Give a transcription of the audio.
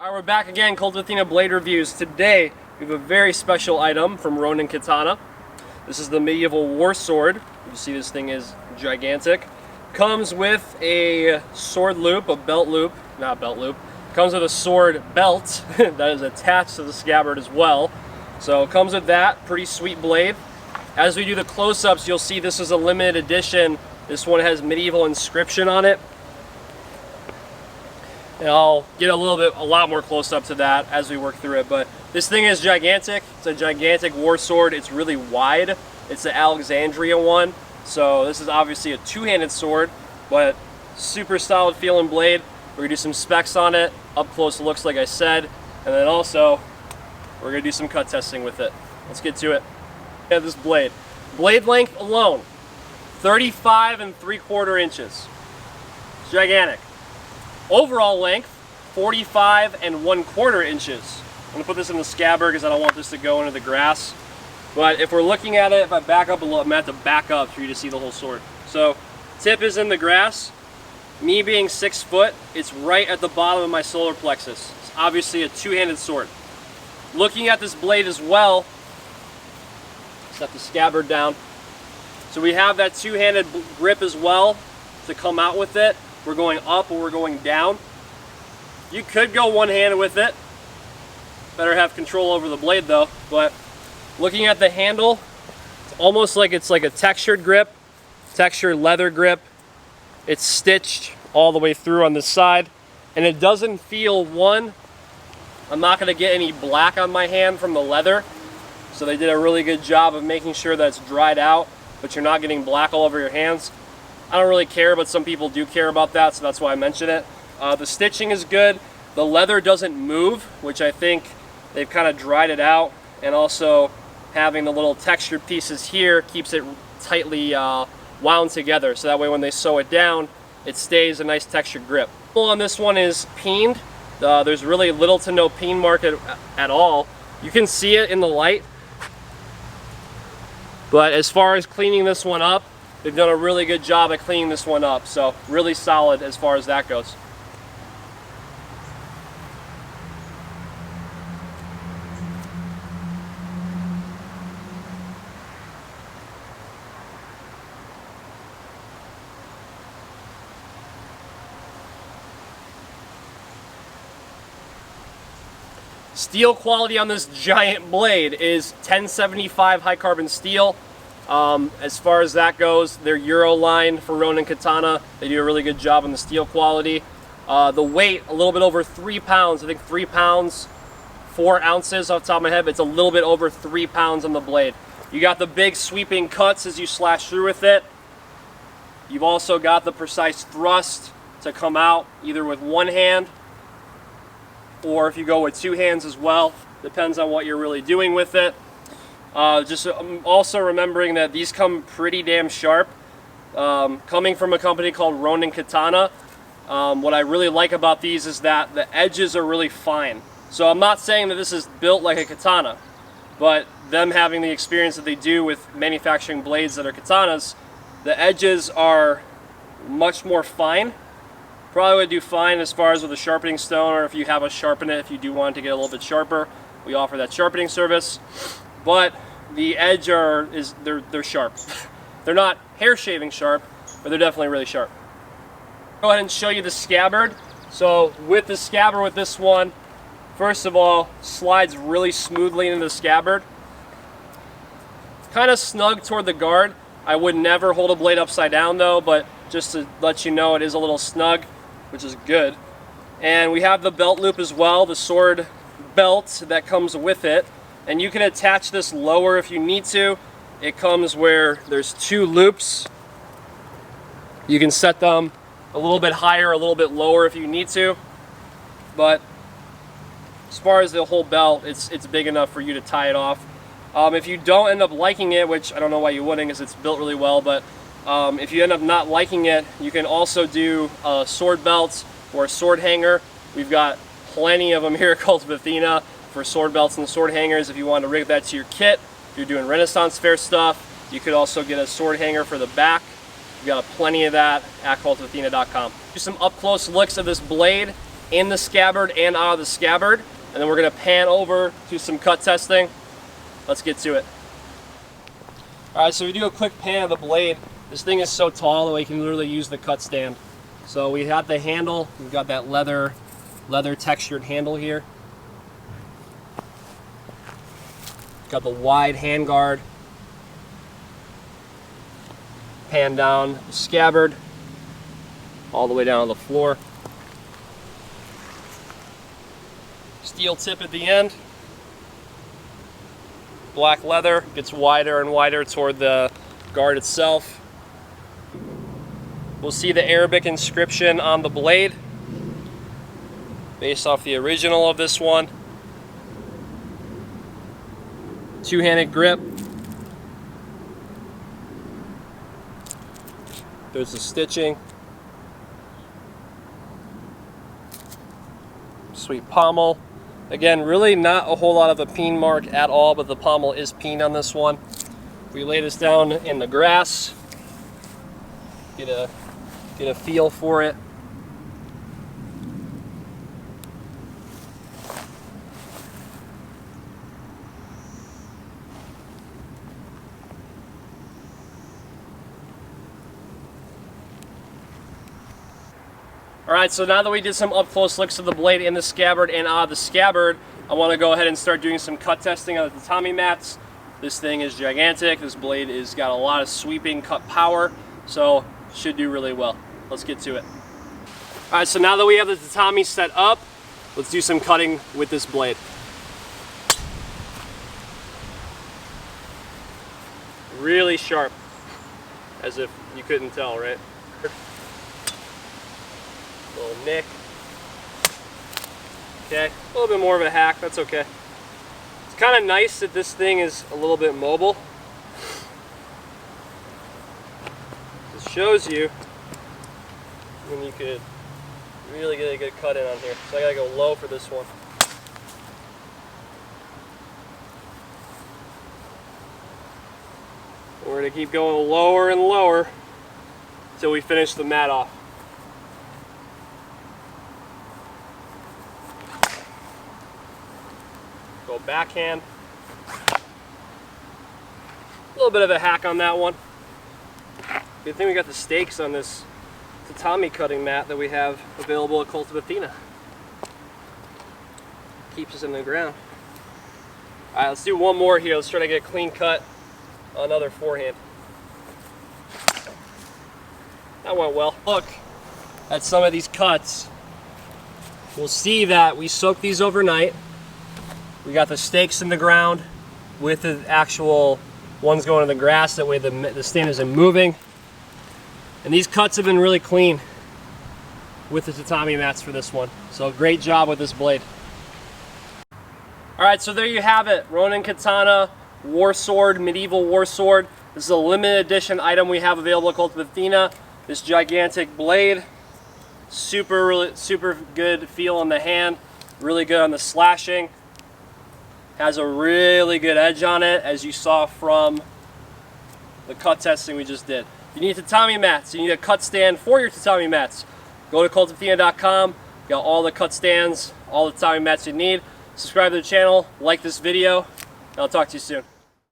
Alright, we're back again, Kult of Athena blade reviews. Today, we have a very special item from Ronin Katana. This is the medieval war sword. You see this thing is gigantic. Comes with a sword loop, a belt loop, not belt loop. Comes with a sword belt that is attached to the scabbard as well. So it comes with that, pretty sweet blade. As we do the close-ups, you'll see this is a limited edition. This one has medieval inscription on it. And I'll get a lot more close up to that as we work through it. But this thing is gigantic. It's a gigantic war sword. It's really wide. It's the Alexandria one. So this is obviously a two-handed sword, but super solid feeling blade. We're gonna do some specs on it, up close looks like I said, and then also we're gonna do some cut testing with it. Let's get to it. Yeah, this blade. Blade length alone, 35 3/4 inches. It's gigantic. Overall length, 45 1/4 inches. I'm gonna put this in the scabbard because I don't want this to go into the grass. But if we're looking at it, if I back up a little, I'm gonna have to back up for you to see the whole sword. So, tip is in the grass. Me being 6 foot, it's right at the bottom of my solar plexus. It's obviously a two-handed sword. Looking at this blade as well, set the scabbard down. So we have that two-handed grip as well to come out with it. We're going up or we're going down. You could go one-handed with it. Better have control over the blade though. But looking at the handle, it's almost like it's like a textured grip, textured leather grip. It's stitched all the way through on this side. And it doesn't feel, I'm not gonna get any black on my hand from the leather. So they did a really good job of making sure that it's dried out, but you're not getting black all over your hands. I don't really care, but some people do care about that, so that's why I mention it. The stitching is good. The leather doesn't move, which I think they've kind of dried it out. And also having the little textured pieces here keeps it tightly wound together. So that way when they sew it down, it stays a nice textured grip. On this one is peened. There's really little to no peen mark at all. You can see it in the light. But as far as cleaning this one up, they've done a really good job at cleaning this one up, so really solid as far as that goes. Steel quality on this giant blade is 1075 high carbon steel. As far as that goes, they're Euro line for Ronin Katana. They do a really good job on the steel quality. The weight, a little bit over 3 pounds. I think 3 pounds, 4 ounces off the top of my head, but it's a little bit over 3 pounds on the blade. You got the big sweeping cuts as you slash through with it. You've also got the precise thrust to come out either with one hand or if you go with two hands as well. Depends on what you're really doing with it. Just also remembering that these come pretty damn sharp. Coming from a company called Ronin Katana, what I really like about these is that the edges are really fine. So I'm not saying that this is built like a katana, but them having the experience that they do with manufacturing blades that are katanas, the edges are much more fine. Probably would do fine as far as with a sharpening stone, or if you have us sharpen it, if you do want it to get a little bit sharper, we offer that sharpening service. But the edge they're sharp. They're not hair shaving sharp, but they're definitely really sharp. Go ahead and show you the scabbard. So with the scabbard with this one, first of all, slides really smoothly into the scabbard. Kind of snug toward the guard. I would never hold a blade upside down though, but just to let you know, it is a little snug, which is good. And we have the belt loop as well, the sword belt that comes with it. And you can attach this lower if you need to. It comes where there's 2 loops. You can set them a little bit higher, a little bit lower if you need to. But as far as the whole belt, it's big enough for you to tie it off. If you don't end up liking it, which I don't know why you wouldn't because it's built really well, but if you end up not liking it, you can also do a sword belt or a sword hanger. We've got plenty of them here at Kult of Athena for sword belts and sword hangers if you want to rig that to your kit. If you're doing Renaissance fair stuff, you could also get a sword hanger for the back. We've got plenty of that at cultofathena.com. Do some up close looks of this blade in the scabbard and out of the scabbard. And then we're going to pan over to some cut testing. Let's get to it. Alright, so we do a quick pan of the blade. This thing is so tall that we can literally use the cut stand. So we have the handle, we've got that leather textured handle here. Got the wide handguard. Pan down the scabbard all the way down to the floor. Steel tip at the end. Black leather gets wider and wider toward the guard itself. We'll see the Arabic inscription on the blade based off the original of this one. Two-handed grip. There's the stitching. Sweet pommel. Again, really not a whole lot of a peen mark at all, but the pommel is peened on this one. We lay this down in the grass. Get a feel for it. Alright, so now that we did some up-close looks of the blade in the scabbard and out of the scabbard, I want to go ahead and start doing some cut testing on the tatami mats. This thing is gigantic. This blade has got a lot of sweeping cut power, so should do really well. Let's get to it. Alright, so now that we have the tatami set up, let's do some cutting with this blade. Really sharp, as if you couldn't tell, right? Little nick. Okay, a little bit more of a hack, that's okay. It's kind of nice that this thing is a little bit mobile. This shows you when you could really get a good cut in on here. So I gotta go low for this one. We're gonna keep going lower and lower until we finish the mat off. Go backhand. A little bit of a hack on that one. Good thing we got the stakes on this tatami cutting mat that we have available at Kult of Athena. Keeps us in the ground. Alright, let's do one more here. Let's try to get a clean cut on another forehand. That went well. Look at some of these cuts. We'll see that we soaked these overnight. We got the stakes in the ground with the actual ones going in the grass. That way the stand isn't moving. And these cuts have been really clean with the tatami mats for this one. So great job with this blade. Alright, so there you have it. Ronin Katana war sword, medieval war sword. This is a limited edition item we have available at Kult of Athena. This gigantic blade. Super good feel on the hand. Really good on the slashing. Has a really good edge on it, as you saw from the cut testing we just did. You need tatami mats. You need a cut stand for your tatami mats. Go to cultofathena.com. Got all the cut stands, all the tatami mats you need. Subscribe to the channel, like this video, and I'll talk to you soon.